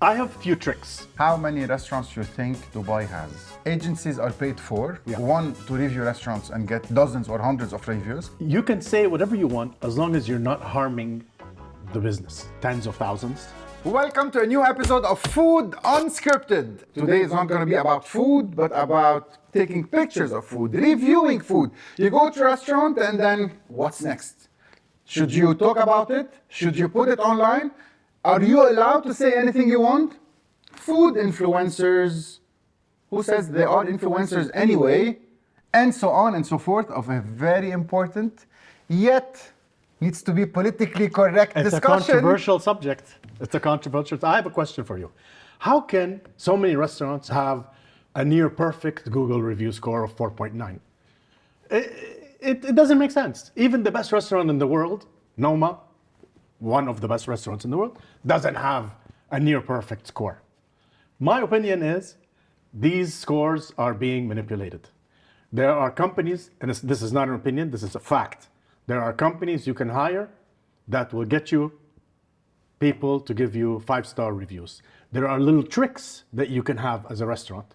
I have a few tricks. How many restaurants you think Dubai has? Agencies are paid for, one, to review restaurants and get dozens or hundreds of reviews. You can say whatever you want as long as you're not harming the business. Tens of thousands. Welcome to a new episode of Food Unscripted. Today is not going to be about food, but about taking pictures of food, reviewing food. You go to a restaurant and then what's next? Should you talk about it? Should you put it online? Are you allowed to say anything you want? Food influencers, who says they are influencers anyway, and so on and so forth, of a very important, yet needs to be politically correct discussion. It's a controversial subject. It's a controversial. I have a question for you. How can so many restaurants have a near perfect Google review score of 4.9? It doesn't make sense. Even the best restaurant in the world, Noma, one of the best restaurants in the world, doesn't have a near perfect score. My opinion is these scores are being manipulated. There are companies, and this is not an opinion, this is a fact. There are companies you can hire that will get you people to give you 5-star reviews. There are little tricks that you can have as a restaurant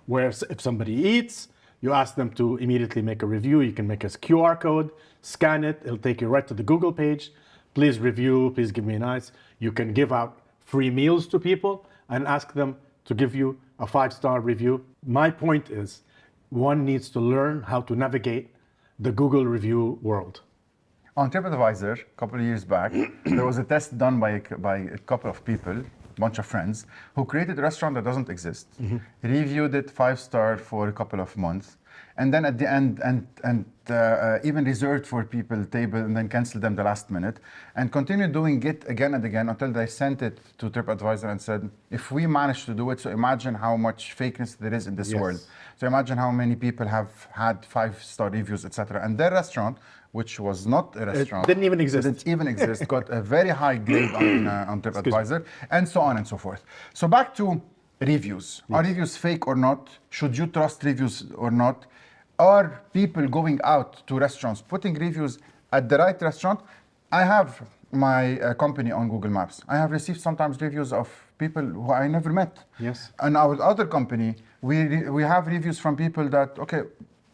where if somebody eats, you ask them to immediately make a review. You can make a QR code, scan it, it'll take you right to the Google page. Please review, please give me a nice. You can give out free meals to people and ask them to give you a 5-star review. My point is, one needs to learn how to navigate the Google review world. On TripAdvisor, a couple of years back, there was a test done by a couple of people, a bunch of friends, who created a restaurant that doesn't exist, reviewed it 5-star for a couple of months, and then at the end, even reserved for people table and then canceled them the last minute, and continued doing it again and again until they sent it to TripAdvisor and said, if we manage to do it, so imagine how much fakeness there is in this world. So imagine how many people have had 5-star reviews, etc. And their restaurant, which was not a restaurant, it didn't even exist, got a very high grade on TripAdvisor, and so on and so forth. So back to reviews. Are reviews fake or not? Should you trust reviews or not? Are people going out to restaurants, putting reviews at the right restaurant? I have my company on Google Maps. I have received sometimes reviews of people who I never met. Yes. And our other company, we have reviews from people that, okay,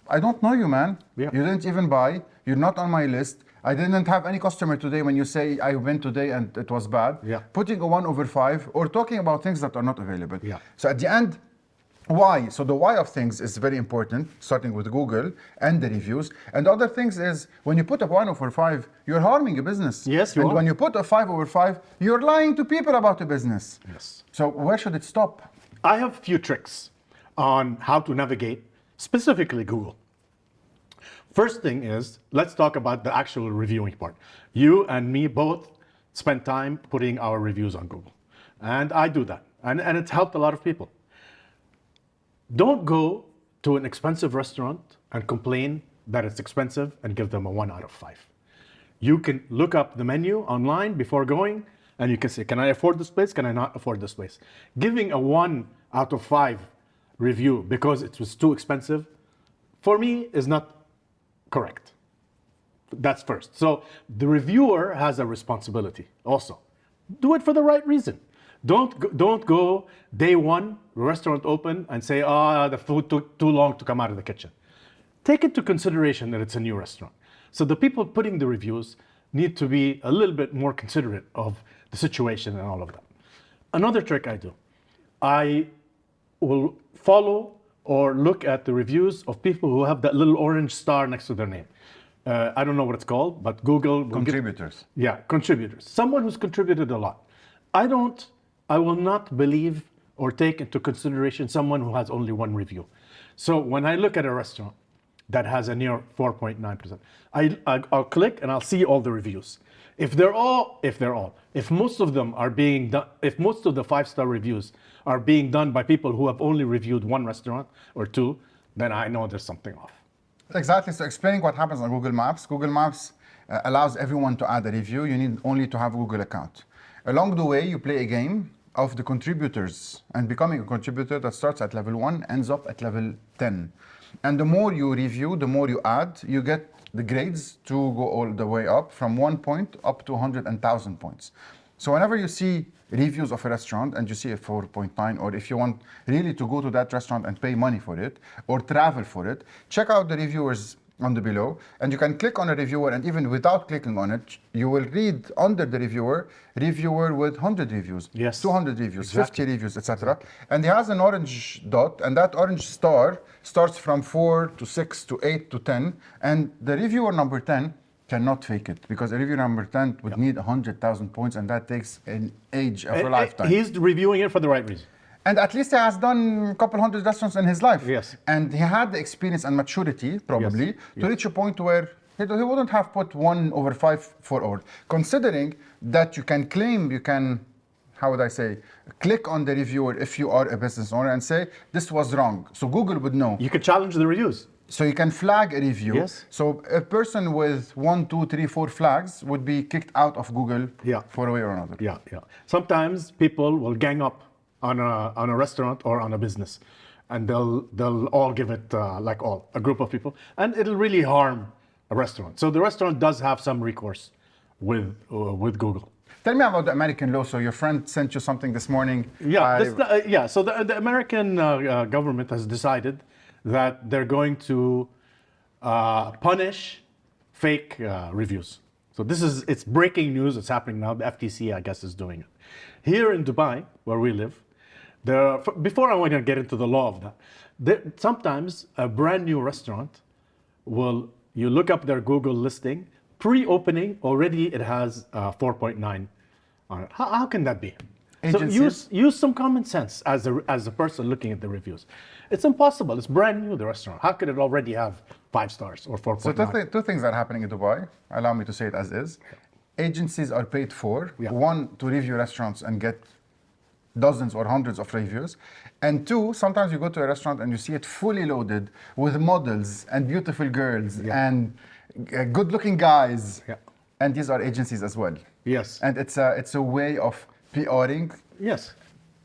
I don't know you, man. Yeah. You didn't even buy. You're not on my list. I didn't have any customer today when you say I went today and it was bad. Yeah. Putting a 1/5 or talking about things that are not available. Yeah. So at the end, why? So the why of things is very important, starting with Google and the reviews. And the other things is when you put a 1/5, you're harming a business. Yes, you and are. when you put a 5/5, you're lying to people about a business. Yes. So where should it stop? I have a few tricks on how to navigate specifically Google. First thing is, let's talk about the actual reviewing part. You and me both spend time putting our reviews on Google. And I do that. And it's helped a lot of people. Don't go to an expensive restaurant and complain that it's expensive and give them a 1/5. You can look up the menu online before going and you can say, can I afford this place? Can I not afford this place? Giving a 1/5 review because it was too expensive, for me, is not correct. That's first. So the reviewer has a responsibility also. Do it for the right reason. Don't go day one, restaurant open, and say, the food took too long to come out of the kitchen. Take into consideration that it's a new restaurant. So the people putting the reviews need to be a little bit more considerate of the situation and all of that. Another trick I do, I will follow or look at the reviews of people who have that little orange star next to their name. I don't know what it's called, but Google will Contributors. contributors. Someone who's contributed a lot. I will not believe or take into consideration someone who has only one review. So when I look at a restaurant that has a near 4.9%, I'll click and I'll see all the reviews. If most of them are being done, if most of the 5-star reviews are being done by people who have only reviewed one restaurant or two, then I know there's something off. Exactly. So explaining what happens on Google Maps. Google Maps allows everyone to add a review. You need only to have a Google account. Along the way, you play a game of the contributors, and becoming a contributor that starts at level 1 ends up at level 10. And the more you review, the more you add, you get the grades to go all the way up from 1 point up to 100,000 points. So whenever you see reviews of a restaurant and you see a 4.9, or if you want really to go to that restaurant and pay money for it or travel for it, check out the reviewers on the below, and you can click on a reviewer, and even without clicking on it, you will read under the reviewer with 100 reviews, Yes. 200 reviews, Exactly. 50 reviews, etc. And he has an orange dot, and that orange star starts from 4 to 6 to 8 to 10, and the reviewer number 10 cannot fake it, because a reviewer number 10 would need 100,000 points, and that takes an age of a lifetime. He's reviewing it for the right reason. And at least he has done a couple hundred restaurants in his life. Yes. And he had the experience and maturity, probably, Yes. to reach a point where he wouldn't have put 1/5 for all. Considering that you can claim, how would I say, click on the reviewer if you are a business owner and say, this was wrong. So Google would know. You can challenge the reviews. So you can flag a review. Yes. So a person with 1, 2, 3, 4 flags would be kicked out of Google Yeah. for a way or another. Yeah, yeah. Sometimes people will gang up on a restaurant or on a business, and they'll all give it a group of people, and it'll really harm a restaurant. So the restaurant does have some recourse with Google. Tell me about the American law. So your friend sent you something this morning. Yeah, So the American government has decided that they're going to punish fake reviews. So it's breaking news. It's happening now. The FTC, I guess, is doing it. Here in Dubai, where we live, before I want to get into the law of that, sometimes a brand new restaurant you look up their Google listing, pre-opening, already it has 4.9 on it. How can that be? Agencies. So use some common sense as a person looking at the reviews. It's impossible. It's brand new, the restaurant. How could it already have 5 stars or 4.9? So two things are happening in Dubai. Allow me to say it as is. Agencies are paid for, one, to review restaurants and get dozens or hundreds of reviews. And two, sometimes you go to a restaurant and you see it fully loaded with models and beautiful girls and good-looking guys. Yeah. And these are agencies as well. Yes. And it's a way of PRing Yes.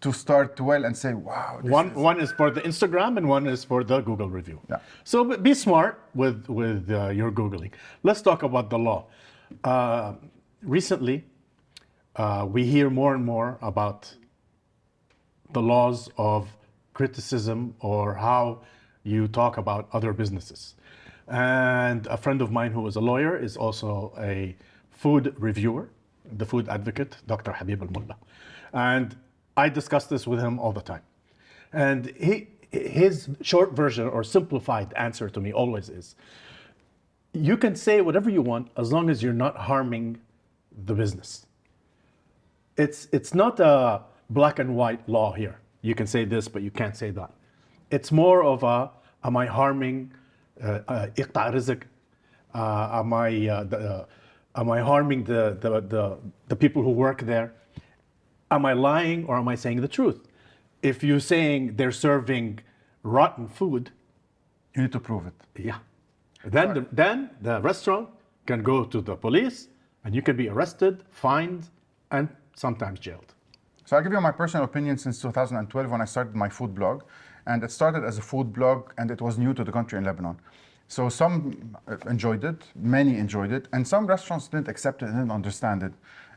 to start well and say, wow. One is for the Instagram and one is for the Google review. Yeah. So be smart with your Googling. Let's talk about the law. Recently, we hear more and more about the laws of criticism or how you talk about other businesses. And a friend of mine who is a lawyer is also a food reviewer, the food advocate, Dr. Habib Al-Mulla. And I discuss this with him all the time. And his short version or simplified answer to me always is, you can say whatever you want as long as you're not harming the business. It's not a black and white law here. You can say this, but you can't say that. It's more of am I harming iqta' rizq? Am I harming the people who work there? Am I lying or am I saying the truth? If you're saying they're serving rotten food, You need to prove it. yeah, then the restaurant can go to the police and you can be arrested, fined, and sometimes jailed. So I'll give you my personal opinion since 2012 when I started my food blog. And it started as a food blog and it was new to the country in Lebanon. So some enjoyed it, many enjoyed it, and some restaurants didn't accept it and didn't understand it.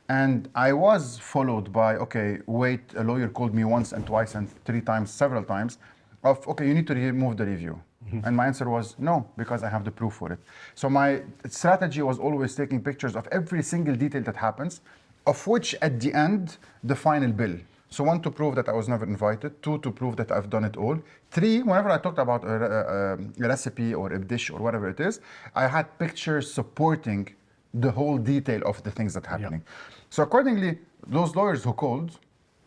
And I was followed by, okay, wait, a lawyer called me once and twice and 3 times, several times, of, okay, you need to remove the review. And my answer was no, because I have the proof for it. So my strategy was always taking pictures of every single detail that happens, of which at the end, the final bill. So 1, to prove that I was never invited. 2, to prove that I've done it all. 3, whenever I talked about a recipe or a dish or whatever it is, I had pictures supporting the whole detail of the things that are happening. So accordingly, those lawyers who called,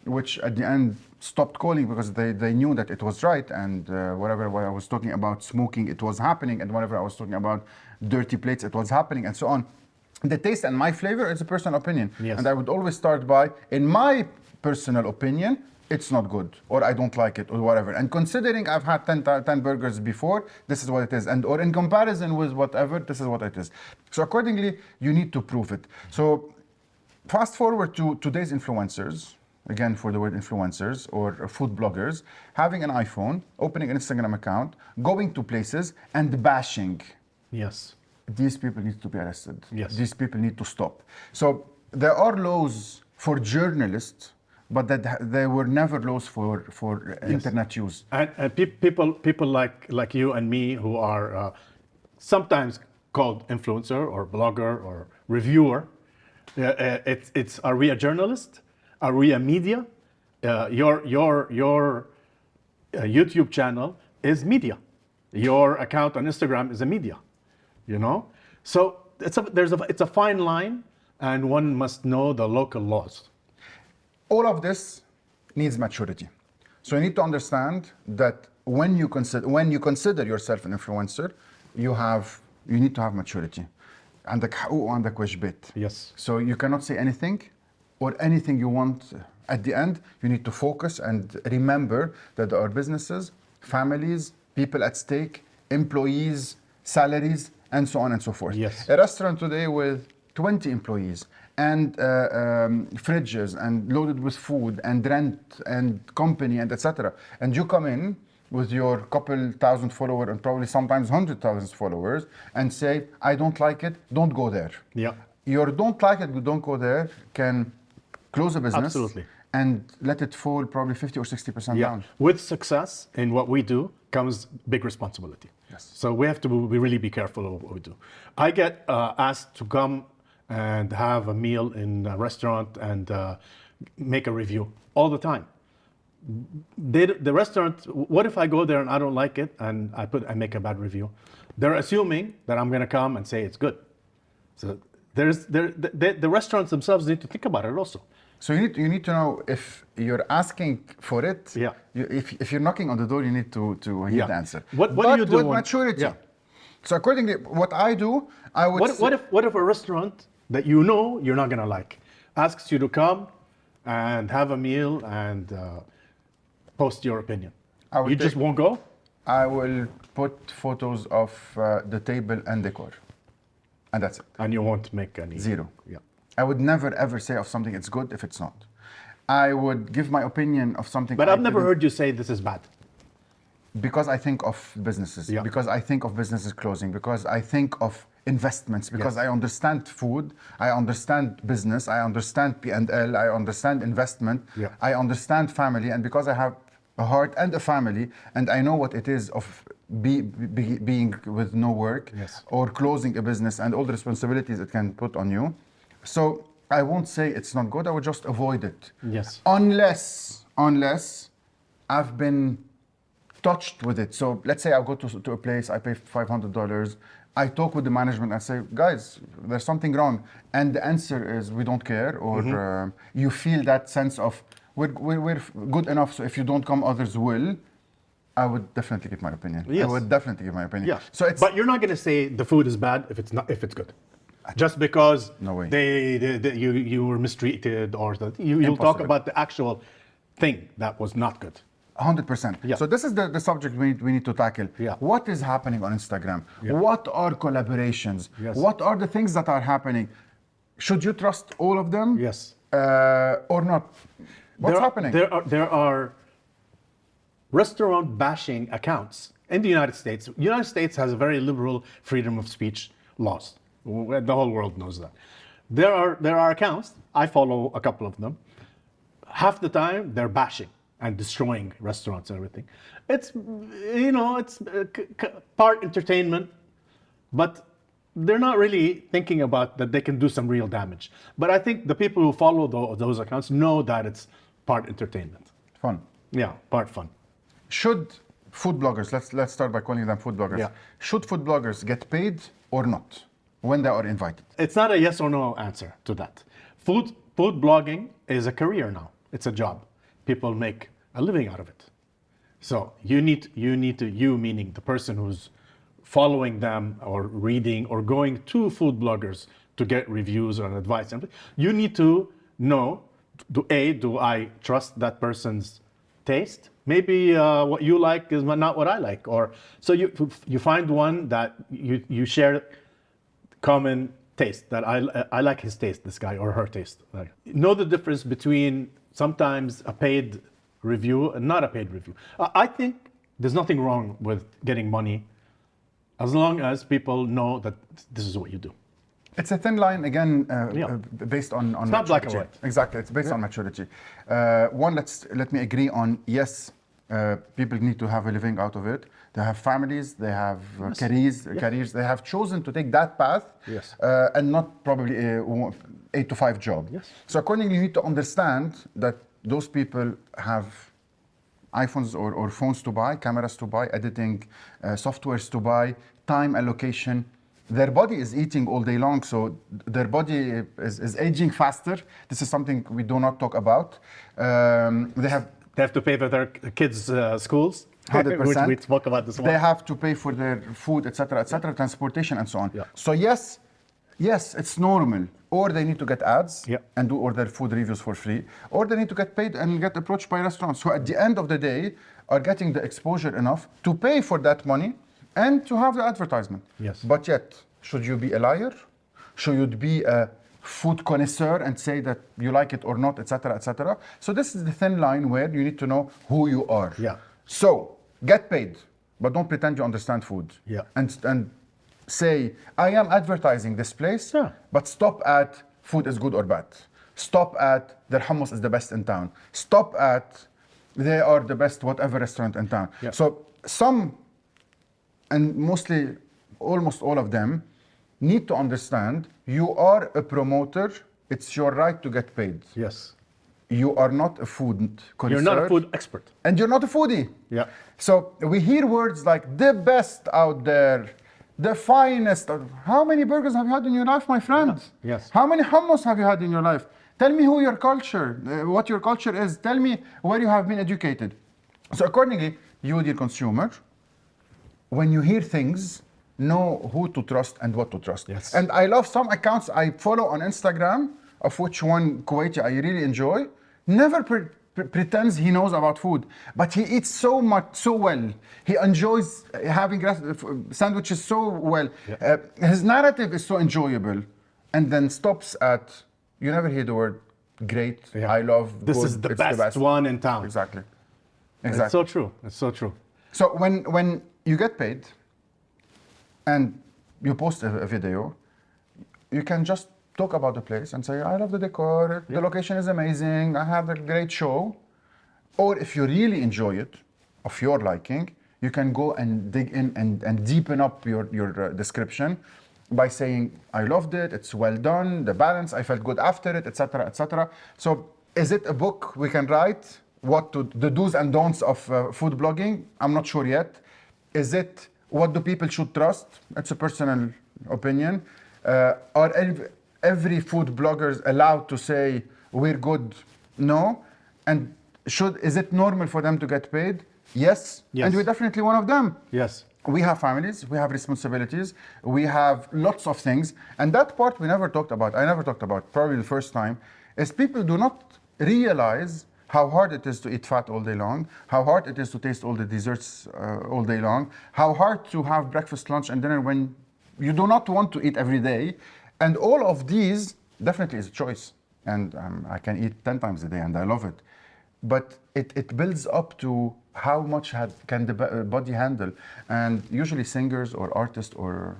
which at the end stopped calling because they knew that it was right, and whatever I was talking about smoking, it was happening, and whenever I was talking about dirty plates, it was happening, and so on. The taste and my flavor is a personal opinion. Yes. And I would always start by, in my personal opinion, it's not good, or I don't like it, or whatever. And considering I've had 10 burgers before, this is what it is. And or in comparison with whatever, this is what it is. So accordingly, you need to prove it. So fast forward to today's influencers, again for the word influencers or food bloggers, having an iPhone, opening an Instagram account, going to places and bashing. Yes. These people need to be arrested. Yes. These people need to stop. So there are laws for journalists but that they were never laws for internet use. And people like you and me who are sometimes called influencer or blogger or reviewer, are we a journalist? Are we a media? Your YouTube channel is media. Your account on Instagram is a media. You know, so it's a fine line, and one must know the local laws. All of this needs maturity. So you need to understand that when you consider yourself an influencer, you need to have maturity. عندك حقوق وعندك واجبات. Yes. So you cannot say anything or anything you want. At the end, you need to focus and remember that there are businesses, families, people at stake, employees, salaries, and so on and so forth. Yes. A restaurant today with 20 employees and fridges and loaded with food and rent and company and etc. And you come in with your couple thousand followers and probably sometimes 100,000 followers and say, I don't like it, don't go there. Yeah. Your don't like it, don't go there can close a business. Absolutely. And let it fall probably 50 or 60% down. With success in what we do comes big responsibility. Yes. So we have to really be careful of what we do. I get asked to come and have a meal in a restaurant and make a review all the time. The restaurant, what if I go there and I don't like it and I make a bad review? They're assuming that I'm going to come and say it's good. So the restaurants themselves need to think about it also. So you need to know if you're asking for it. Yeah. If you're knocking on the door, you need to hear the answer. What but do you do with maturity? Yeah. So accordingly, what I do, I would. What if a restaurant that you know you're not gonna like asks you to come and have a meal and post your opinion? You just won't go? I will put photos of the table and decor, and that's it. And you won't make any. Zero. Yeah. I would never ever say of something it's good if it's not. I would give my opinion of something. But I've never heard you say this is bad. Because I think of businesses. Yeah. Because I think of businesses closing. Because I think of investments. Because I understand food. I understand business. I understand P&L. I understand investment. Yeah. I understand family. And because I have a heart and a family, and I know what it is of being with no work, Yes. or closing a business and all the responsibilities it can put on you. So I won't say it's not good. I would just avoid it. Yes. Unless I've been touched with it. So let's say I go to a place, I pay $500. I talk with the management and say, guys, there's something wrong. And the answer is, we don't care. Or you feel that sense of, we're good enough, so if you don't come, others will. I would definitely give my opinion. Yes. I would definitely give my opinion. Yeah. So it's, but you're not going to say the food is bad if it's good. Just because No way. you were mistreated or you'll talk Impossible. about the actual thing that was not good. 100%. Yeah. So this is the subject we need to tackle. Yeah. What is happening on Instagram? Yeah. What are collaborations? Yes. What are the things that are happening? Should you trust all of them? Yes. Or not? What's happening? There are restaurant bashing accounts in the United States. The United States has a very liberal freedom of speech laws. The whole world knows that. There are accounts, I follow a couple of them. Half the time they're bashing and destroying restaurants and everything. It's part entertainment, but they're not really thinking about that they can do some real damage. But I think the people who follow those accounts know that it's part entertainment. Fun. Yeah, part fun. Should food bloggers, let's start by calling them food bloggers. Yeah. Should food bloggers get paid or not when they are invited? It's not a yes or no answer to that. Food blogging is a career now. It's a job. People make a living out of it. So you meaning the person who's following them or reading or going to food bloggers to get reviews or advice. You need to know, do I trust that person's taste? Maybe what you like is not what I like. Or so you find one that you share common taste, that I like his taste, this guy, or her taste. Know the difference between sometimes a paid review and not a paid review. I think there's nothing wrong with getting money as long as people know that this is what you do. It's a thin line again, based on It's not black and white. Exactly, it's based on maturity. One, let me agree on yes. People need to have a living out of it. They have families, they have careers. They have chosen to take that path, and not probably a 8 to 5 job. Yes. So accordingly, you need to understand that those people have iPhones or phones to buy, cameras to buy, editing softwares to buy, time allocation. Their body is eating all day long, so their body is aging faster. This is something we do not talk about. They have to pay for their kids' schools. 100%. We spoke about this one. They have to pay for their food, etc., transportation, and so on. Yeah. So yes, it's normal. Or they need to get ads and do all their food reviews for free, or they need to get paid and get approached by restaurants who, at the end of the day, are getting the exposure enough to pay for that money and to have the advertisement. Yes. But yet, should you be a liar? Should you be a food connoisseur and say that you like it or not, etc., etc.? So this is the thin line where you need to know who you are. Yeah. So get paid, but don't pretend you understand food. Yeah. And say, I am advertising this place, but stop at food is good or bad. Stop at their hummus is the best in town. Stop at they are the best whatever restaurant in town. Yeah. So some, and mostly almost all of them, need to understand you are a promoter. It's your right to get paid. Yes. You are not a food connoisseur. You're not a food expert. And you're not a foodie. Yeah. So we hear words like the best out there, the finest. How many burgers have you had in your life, my friend? Yes. How many hummus have you had in your life? Tell me who your culture, what your culture is. Tell me where you have been educated. So accordingly, you, dear consumer, when you hear things, know who to trust and what to trust. Yes. And I love some accounts I follow on Instagram, of which one Kuwaiti I really enjoy, never pretends he knows about food, but he eats so well. He enjoys having sandwiches so well. Yeah. His narrative is so enjoyable, and then stops at, you never hear the word great, I love, this good, is the it's best one in town. Exactly. It's so true. It's so true. So when you get paid and you post a video, you can just talk about the place and say, I love the decor, the location is amazing, I had a great show. Or if you really enjoy it, of your liking, you can go and dig in and deepen up your description by saying, I loved it, it's well done, the balance, I felt good after it, etc., etc. So is it a book we can write? The do's and don'ts of food blogging? I'm not sure yet. Is it what do people should trust? It's a personal opinion. Are every food bloggers allowed to say we're good? No. And is it normal for them to get paid? Yes. And we're definitely one of them. Yes. We have families, we have responsibilities, we have lots of things. And that part we never talked about, I never talked about, probably the first time, is people do not realize how hard it is to eat fat all day long, how hard it is to taste all the desserts all day long, how hard to have breakfast, lunch, and dinner when you do not want to eat every day. And all of these definitely is a choice. And I can eat 10 times a day and I love it. But it builds up to how much can the body handle. And usually singers or artists or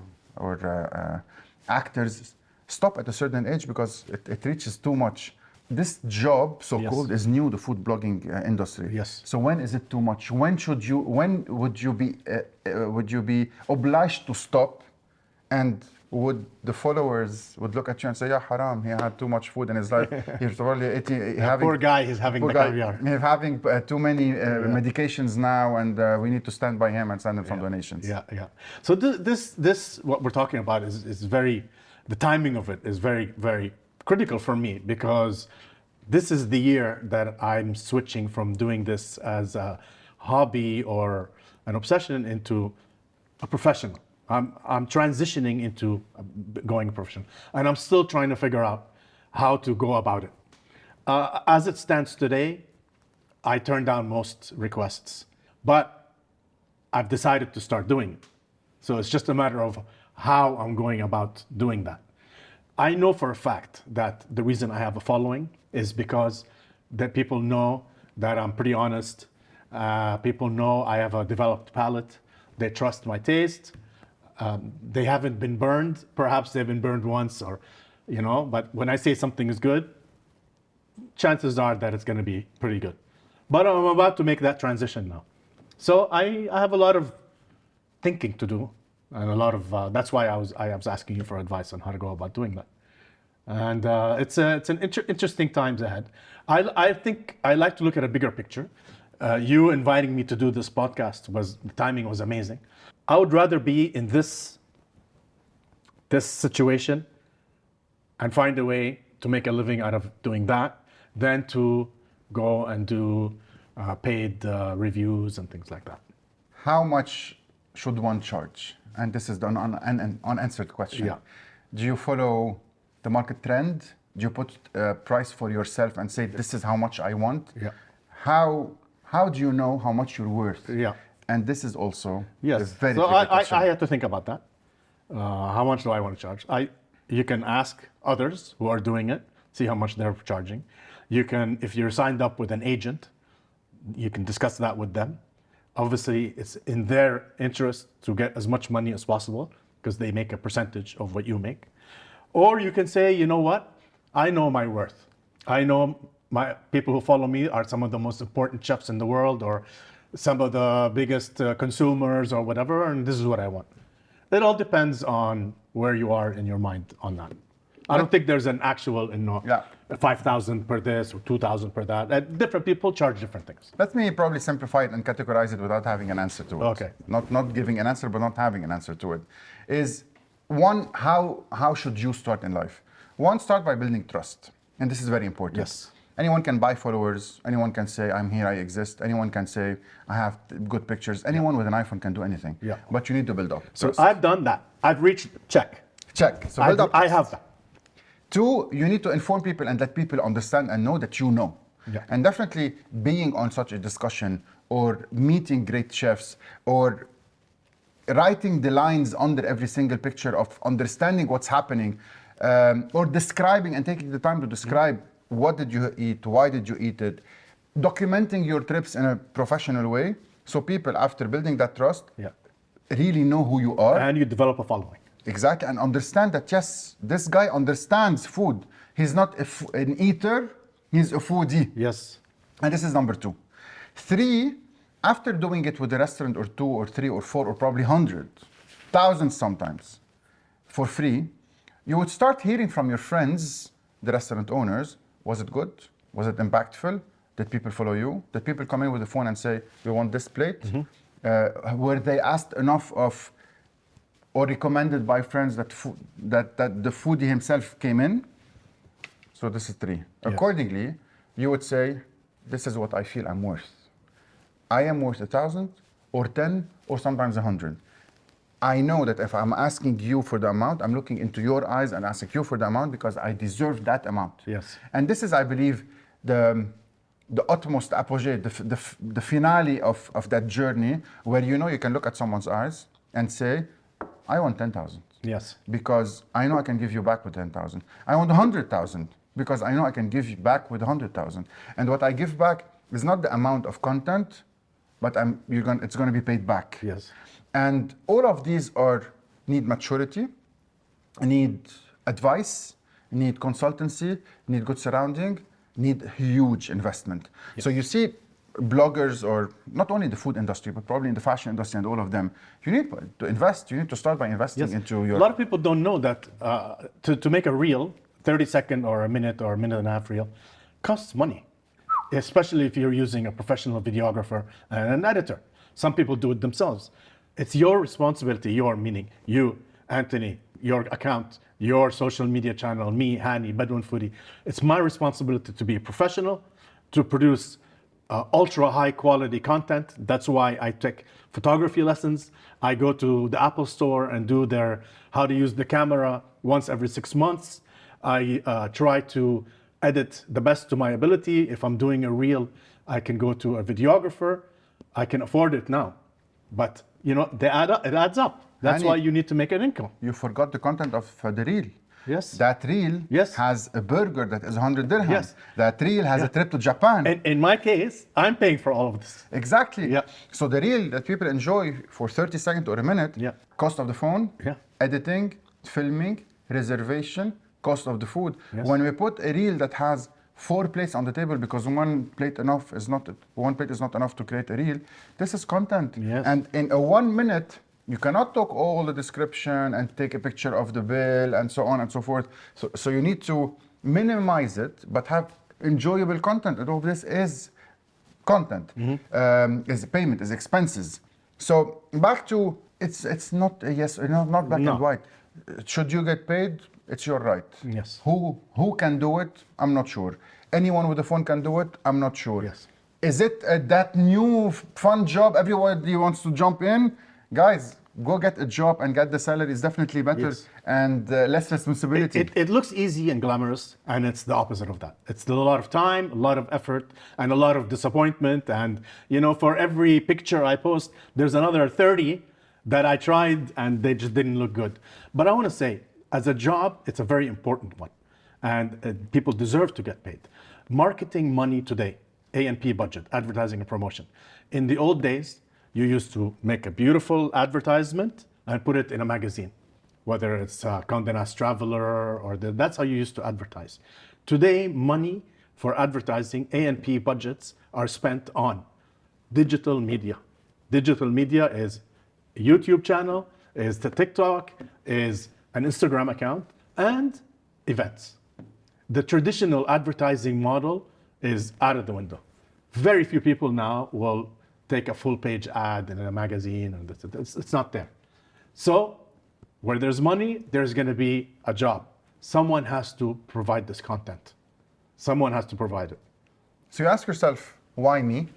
actors stop at a certain age because it reaches too much. This job, so-called, is new, the food blogging industry. Yes. So when is it too much? When would you be obliged to stop? And would the followers look at you and say, "Yeah, haram, he had too much food in his life. He's probably eating, poor guy, he's having the caviar. He's having too many medications now, and we need to stand by him and send him some donations." Yeah. So this what we're talking about is very, the timing of it is very, very critical for me, because this is the year that I'm switching from doing this as a hobby or an obsession into a professional. I'm transitioning into going professional, and I'm still trying to figure out how to go about it. As it stands today, I turn down most requests, but I've decided to start doing it. So it's just a matter of how I'm going about doing that. I know for a fact that the reason I have a following is because that people know that I'm pretty honest. People know I have a developed palate. They trust my taste. They haven't been burned. Perhaps they've been burned once, or, but when I say something is good, chances are that it's going to be pretty good. But I'm about to make that transition now. So I have a lot of thinking to do, and a lot of, that's why I was asking you for advice on how to go about doing that. And it's an interesting times ahead. I think I like to look at a bigger picture. You inviting me to do this podcast the timing was amazing. I would rather be in this situation and find a way to make a living out of doing that than to go and do paid reviews and things like that. How much should one charge? And this is an unanswered question. Yeah. Do you follow the market trend? Do you put a price for yourself and say, this is how much I want? Yeah. How do you know how much you're worth? Yeah. And this is also Yes. a very So tricky question. I had to think about that. How much do I want to charge? You can ask others who are doing it, see how much they're charging. You can, if you're signed up with an agent, you can discuss that with them. Obviously, it's in their interest to get as much money as possible because they make a percentage of what you make. Or you can say, you know what? I know my worth. I know my people who follow me are some of the most important chefs in the world, or some of the biggest consumers or whatever, and this is what I want. It all depends on where you are in your mind on that. I don't think there's an actual, 5,000 per this or 2,000 per that. Different people charge different things. Let me probably simplify it and categorize it without having an answer to it. Okay. Not giving an answer, but not having an answer to it. Is one, how should you start in life? One, start by building trust. And this is very important. Yes. Anyone can buy followers. Anyone can say, I'm here, I exist. Anyone can say, I have good pictures. Anyone with an iPhone can do anything. Yeah. But you need to build up So trust. I've done that. I've reached check. Check. So build up I trust. have that. Two, you need to inform people and let people understand and know that you know. Yeah. And definitely being on such a discussion or meeting great chefs or writing the lines under every single picture of understanding what's happening or describing and taking the time to describe what did you eat, why did you eat it, documenting your trips in a professional way so people, after building that trust, really know who you are. And you develop a following. Exactly, and understand that, yes, this guy understands food. He's not an eater, he's a foodie. Yes. And this is number two. Three, after doing it with a restaurant or two or three or four or probably 100, thousands sometimes, for free, you would start hearing from your friends, the restaurant owners, was it good? Was it impactful? Did people follow you? Did people come in with a phone and say, we want this plate? Mm-hmm. Were they asked enough of or recommended by friends that the foodie himself came in? So this is three. Yes. Accordingly, you would say, this is what I feel I'm worth. I am worth 1,000 or 10 or sometimes 100. I know that if I'm asking you for the amount, I'm looking into your eyes and asking you for the amount because I deserve that amount. Yes. And this is, I believe, the utmost apogee, the finale of that journey where you can look at someone's eyes and say, I want 10,000. Yes. Because I know I can give you back with 10,000. I want 100,000 because I know I can give you back with 100,000. And what I give back is not the amount of content, but it's going to be paid back. Yes. And all of these need maturity, need advice, need consultancy, need good surrounding, need huge investment. Yes. So you see bloggers, or not only the food industry, but probably in the fashion industry and all of them, you need to invest. You need to start by investing into your... A lot of people don't know that to make a reel, 30-second or a minute and a half reel, costs money, especially if you're using a professional videographer and an editor. Some people do it themselves. It's your responsibility, meaning you, Anthony, your account, your social media channel, me, Hani, Bedouin Foodie. It's my responsibility to be a professional, to produce ultra high quality content. That's why I take photography lessons. I go to the Apple store and do their how to use the camera once every 6 months. I try to edit the best to my ability. If I'm doing a reel, I can go to a videographer. I can afford it now, but it adds up. That's why you need to make an income. You forgot the content of the reel. Yes. That reel Yes. has a burger that is 100 dirham. Yes. That reel has a trip to Japan. In my case, I'm paying for all of this. Exactly. Yeah. So the reel that people enjoy for 30 seconds or a minute, Yeah. cost of the phone, Yeah. editing, filming, reservation, cost of the food. Yes. When we put a reel that has 4 plates on the table because one plate is not enough to create a reel, this is content. Yes. And in a 1 minute, you cannot talk all the description and take a picture of the bill and so on and so forth. So you need to minimize it, but have enjoyable content. And all this is content, is payment, is expenses. So back to, it's not a yes or no, not black No. and white. Should you get paid? It's your right. Yes. Who can do it? I'm not sure. Anyone with a phone can do it? I'm not sure. Yes. Is it that new fun job everybody wants to jump in? Guys, go get a job and get the salary is definitely better Yes. and less responsibility. It looks easy and glamorous, and it's the opposite of that. It's a lot of time, a lot of effort, and a lot of disappointment. And for every picture I post, there's another 30 that I tried and they just didn't look good. But I want to say, as a job, it's a very important one, and people deserve to get paid. Marketing money today, A&P budget, advertising and promotion. In the old days, you used to make a beautiful advertisement and put it in a magazine, whether it's Condé Nast Traveler or that's how you used to advertise. Today, money for advertising, A&P budgets are spent on digital media. Digital media is a YouTube channel, is the TikTok, is an Instagram account, and events. The traditional advertising model is out of the window. Very few people now will take a full page ad in a magazine, and it's not there. So where there's money, there's going to be a job. Someone has to provide this content. Someone has to provide it. So you ask yourself, why me?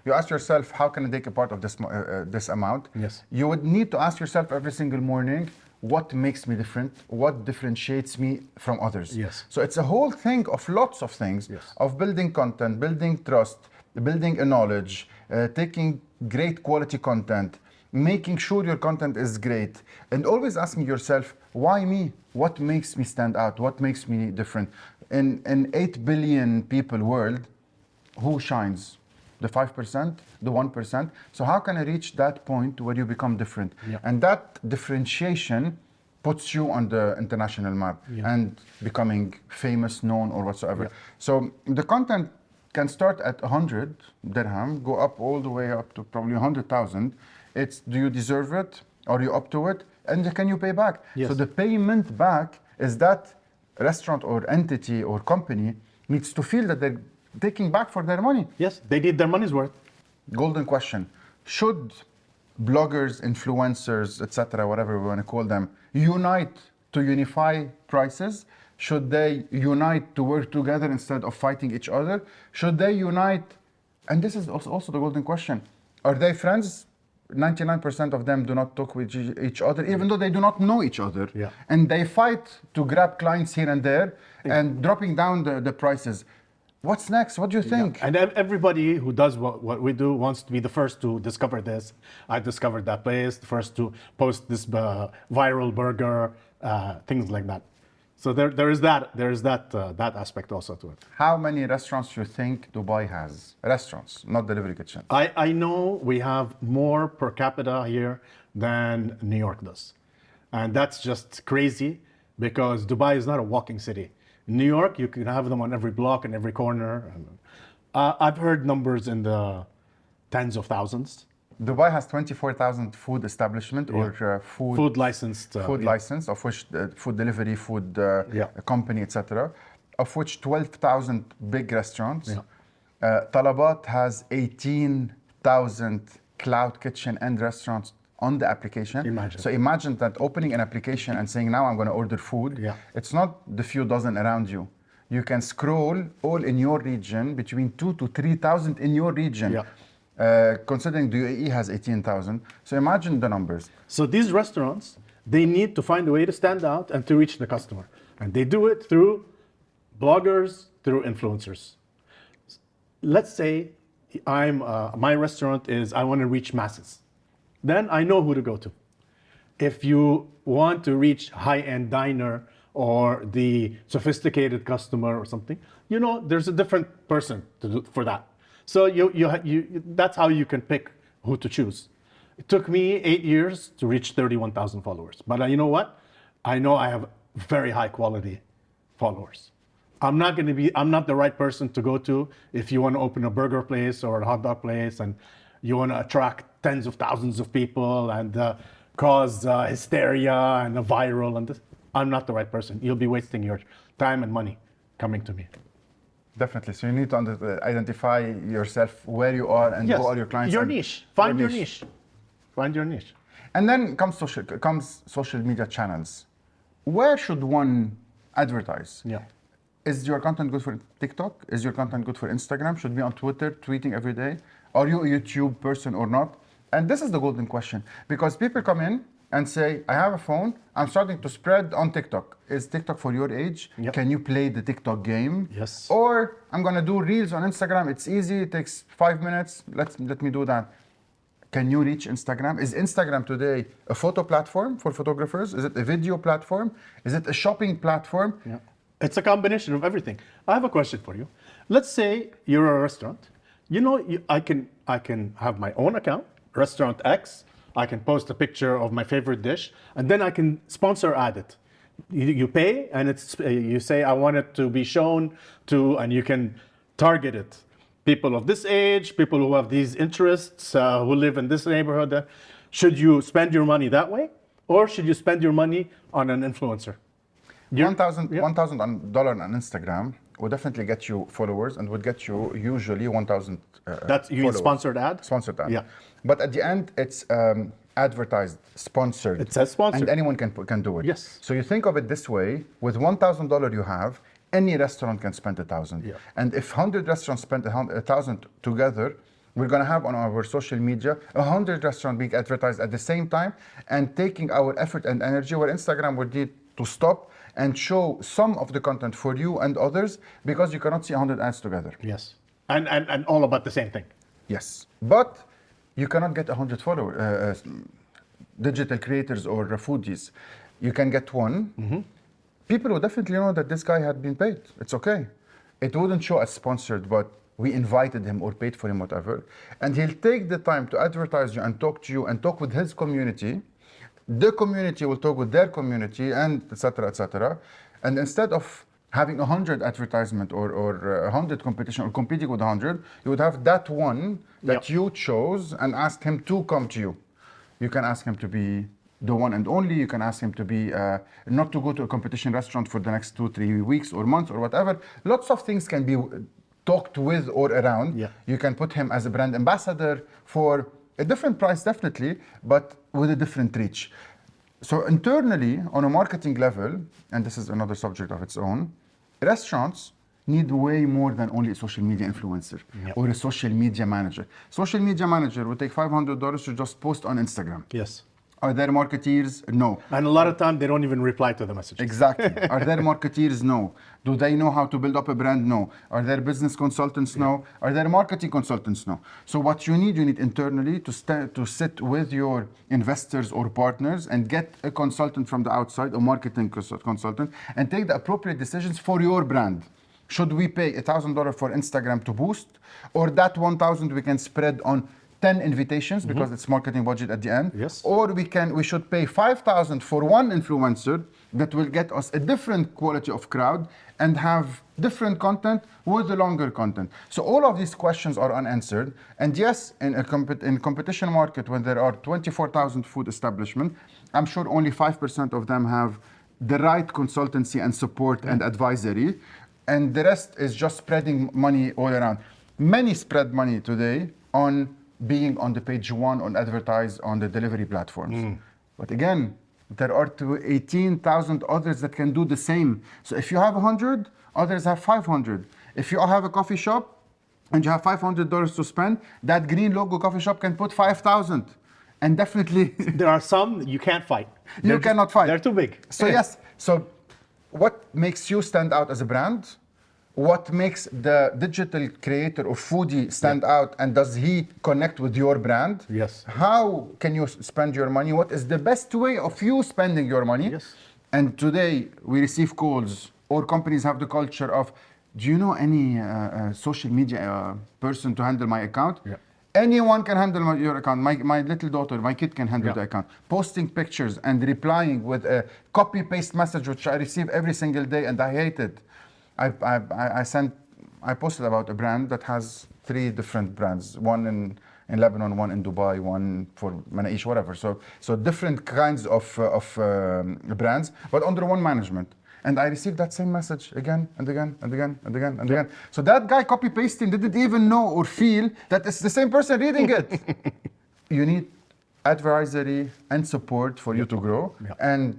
You ask yourself, how can I take a part of this amount? Yes. You would need to ask yourself every single morning, what makes me different? What differentiates me from others? Yes. So it's a whole thing of lots of things, Yes. of building content, building trust, building a knowledge, taking great quality content, making sure your content is great, and always asking yourself, why me? What makes me stand out? What makes me different? In an 8 billion people world, who shines? The 5%, the 1%. So how can I reach that point where you become different? Yeah. And that differentiation puts you on the international map and becoming famous, known, or whatsoever. Yeah. So the content can start at 100 dirham, go up all the way up to probably 100,000. It's, do you deserve it? Are you up to it? And can you pay back? Yes. So the payment back is that restaurant or entity or company needs to feel that they're taking back for their money. Yes, they need their money's worth. Golden question. Should bloggers, influencers, etc., whatever we want to call them, unite to unify prices? Should they unite to work together instead of fighting each other? Should they unite? And this is also the golden question. Are they friends? 99% of them do not talk with each other, even though they do not know each other. Yeah. And they fight to grab clients here and there and dropping down the prices. What's next? What do you think? And everybody who does what we do wants to be the first to discover this. I discovered that place, the first to post this viral burger, things like that. So there is that aspect also to it. How many restaurants do you think Dubai has? Restaurants, not delivery kitchen. I know we have more per capita here than New York does. And that's just crazy because Dubai is not a walking city. In New York, you can have them on every block and every corner. I've heard numbers in the tens of thousands. Dubai has 24,000 food establishment or Food licensed. food license, of which food delivery, food company, etc., of which 12,000 big restaurants. Talabat has 18,000 cloud kitchen and restaurants on the application. Imagine. So imagine that opening an application and saying, now I'm going to order food. Yeah. It's not the few dozen around you. You can scroll all in your region, between 2,000 to 3,000 in your region. Yeah. Considering the UAE has 18,000. So imagine the numbers. So these restaurants, they need to find a way to stand out and to reach the customer. And they do it through bloggers, through influencers. Let's say my restaurant is, I want to reach masses. Then I know who to go to. If you want to reach high-end diner or the sophisticated customer or something, there's a different person to do for that. So that's how you can pick who to choose. It took me 8 years to reach 31,000 followers. But you know what? I know I have very high quality followers. I'm not the right person to go to if you want to open a burger place or a hot dog place and you want to attract tens of thousands of people and cause hysteria and a viral and this. I'm not the right person. You'll be wasting your time and money coming to me. Definitely. So you need to identify yourself where you are and who are your clients. Your niche. Find your niche. Find your niche. And then comes social media channels. Where should one advertise? Yeah. Is your content good for TikTok? Is your content good for Instagram? Should be on Twitter, tweeting every day? Are you a YouTube person or not? And this is the golden question, because people come in and say, I have a phone, I'm starting to spread on TikTok. Is TikTok for your age? Yep. Can you play the TikTok game? Yes. Or I'm gonna do Reels on Instagram, it's easy, it takes 5 minutes, let me do that. Can you reach Instagram? Is Instagram today a photo platform for photographers? Is it a video platform? Is it a shopping platform? Yeah. It's a combination of everything. I have a question for you. Let's say you're a restaurant. I can have my own account, Restaurant X. I can post a picture of my favorite dish, and then I can sponsor ad it. You pay, and you say I want it to be shown to, and you can target it. People of this age, people who have these interests, who live in this neighborhood. Should you spend your money that way, or should you spend your money on an influencer? $1,000 on Instagram would definitely get you followers and would get you usually 1,000 That's you mean sponsored ad? Sponsored ad. Yeah. But at the end, it's advertised, sponsored. It says sponsored. And anyone can do it. Yes. So you think of it this way, with $1,000 you have, any restaurant can spend 1,000. Yeah. And if 100 restaurants spend 1,000 together, we're going to have on our social media 100 restaurants being advertised at the same time and taking our effort and energy, where Instagram would need to stop and show some of the content for you and others, because you cannot see 100 ads together. Yes. And all about the same thing. Yes. But you cannot get 100 followers, digital creators or foodies. You can get one. Mm-hmm. People will definitely know that this guy had been paid. It's okay. It wouldn't show as sponsored, but we invited him or paid for him, whatever. And he'll take the time to advertise you and talk to you and talk with his community. The community will talk with their community, and et cetera, and instead of having 100 advertisement or 100 competition or competing with 100, you would have that one that you chose and ask him to come to you. You can ask him to be the one and only. You can ask him to be not to go to a competition restaurant for the next 2-3 weeks or months or whatever. Lots of things can be talked with or around. Yeah. You can put him as a brand ambassador for a different price, definitely, but with a different reach. So internally, on a marketing level, and this is another subject of its own, restaurants need way more than only a social media influencer or a social media manager. Social media manager would take $500 to just post on Instagram. Yes. Are there marketeers? No. And a lot of time they don't even reply to the messages. Exactly. Are there marketeers? No. Do they know how to build up a brand? No. Are there business consultants? No. Are there marketing consultants? No. So what you need internally to sit with your investors or partners and get a consultant from the outside, a marketing consultant, and take the appropriate decisions for your brand. Should we pay $1,000 for Instagram to boost, or that $1,000 we can spread on 10 invitations because it's marketing budget at the end? Yes. Or we should pay $5,000 for one influencer that will get us a different quality of crowd and have different content with the longer content. So all of these questions are unanswered. And yes, in a competition market, when there are 24,000 food establishments, I'm sure only 5% of them have the right consultancy and support and advisory. And the rest is just spreading money all around. Many spread money today on being on the page one or advertise on the delivery platforms. But again, there are 18,000 others that can do the same. So if you have 100, others have 500. If you have a coffee shop and you have $500 to spend, that green logo coffee shop can put 5,000. And definitely... There are some you can't fight. You cannot fight. They're too big. So yes, so what makes you stand out as a brand? What makes the digital creator or foodie stand out, and does he connect with your brand? Yes. How can you spend your money? What is the best way of you spending your money? Yes. And today we receive calls, or companies have the culture of, do you know any social media person to handle my account? Yeah. Anyone can handle your account. My little daughter, my kid can handle Yeah. the account. Posting pictures and replying with a copy-paste message, which I receive every single day, and I hate it. I posted about a brand that has 3 different brands, one in Lebanon, one in Dubai, one for Manaish, whatever. So different kinds of brands, but under one management. And I received that same message again and again and again and again and again. So that guy copy-pasting didn't even know or feel that it's the same person reading it. You need advisory and support for you to grow. Yeah. And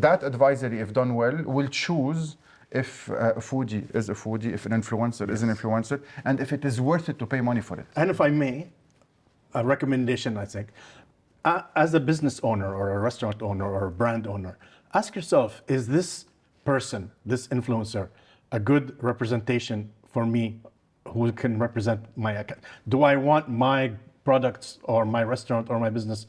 that advisory, if done well, will choose if a foodie is a foodie, if an influencer is an influencer, and if it is worth it to pay money for it. And if I may, a recommendation, I think, as a business owner or a restaurant owner or a brand owner, ask yourself, is this person, this influencer, a good representation for me who can represent my account? Do I want my products or my restaurant or my business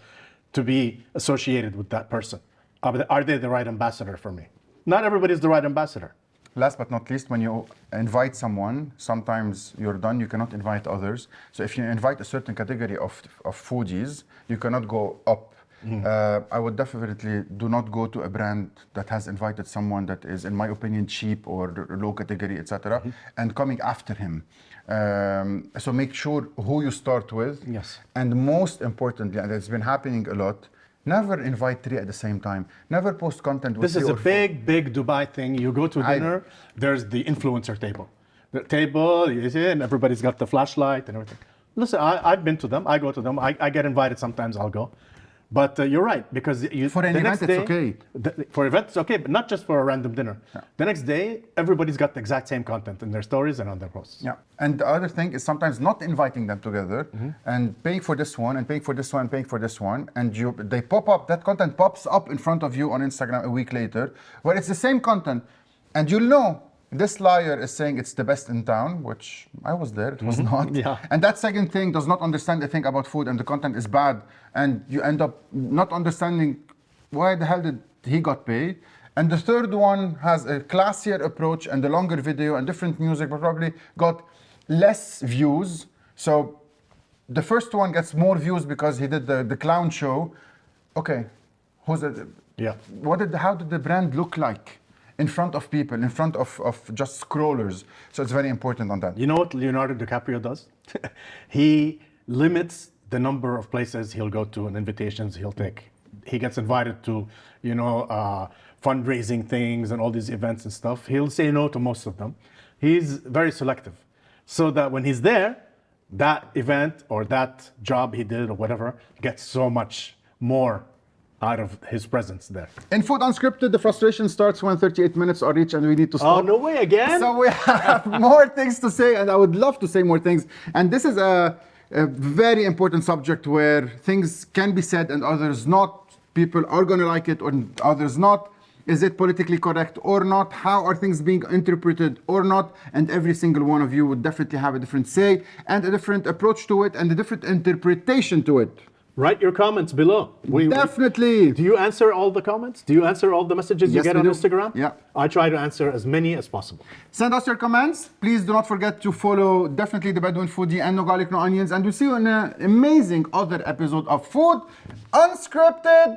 to be associated with that person? Are they the right ambassador for me? Not everybody is the right ambassador. Last but not least, when you invite someone, sometimes you're done, you cannot invite others. So if you invite a certain category of foodies, you cannot go up. I would definitely do not go to a brand that has invited someone that is, in my opinion, cheap or low category, etc., and coming after him. So make sure who you start with. Yes. And most importantly, and it's been happening a lot, never invite 3 at the same time. Never post content with This is 3 a or 4. big Dubai thing. You go to dinner, there's the influencer table. The table, you see, and everybody's got the flashlight and everything. Listen, I've been to them. I go to them. I get invited sometimes. I'll go. But you're right, because For an event, it's okay. For events, it's okay, but not just for a random dinner. Yeah. The next day, everybody's got the exact same content in their stories and on their posts. Yeah, and the other thing is sometimes not inviting them together and paying for this one and paying for this one and paying for this one, and they pop up, that content pops up in front of you on Instagram a week later, where it's the same content, and you'll know this liar is saying it's the best in town, which I was there, it was not. Yeah. And that second thing does not understand a thing about food, and the content is bad, and you end up not understanding why the hell did he got paid. And the third one has a classier approach and a longer video and different music, but probably got less views. So the first one gets more views because he did the clown show. Okay, who's it? Yeah. How did the brand look like in front of people, in front of just scrollers? So it's very important on that. You know what Leonardo DiCaprio does? He limits the number of places he'll go to and invitations he'll take. He gets invited to, fundraising things and all these events and stuff. He'll say no to most of them. He's very selective. So that when he's there, that event or that job he did or whatever gets so much more out of his presence there. In Food Unscripted, the frustration starts when 38 minutes are reached and we need to stop. Oh, no way, again? So we have more things to say, and I would love to say more things. And this is a very important subject where things can be said and others not. People are going to like it or others not. Is it politically correct or not? How are things being interpreted or not? And every single one of you would definitely have a different say and a different approach to it and a different interpretation to it. Write your comments below. Definitely. Do you answer all the comments? Do you answer all the messages you Yes, get we on do. Instagram? Yeah. I try to answer as many as possible. Send us your comments. Please do not forget to follow definitely the Bedouin Foodie and No Garlic No Onions. And we'll see you in an amazing other episode of Food Unscripted.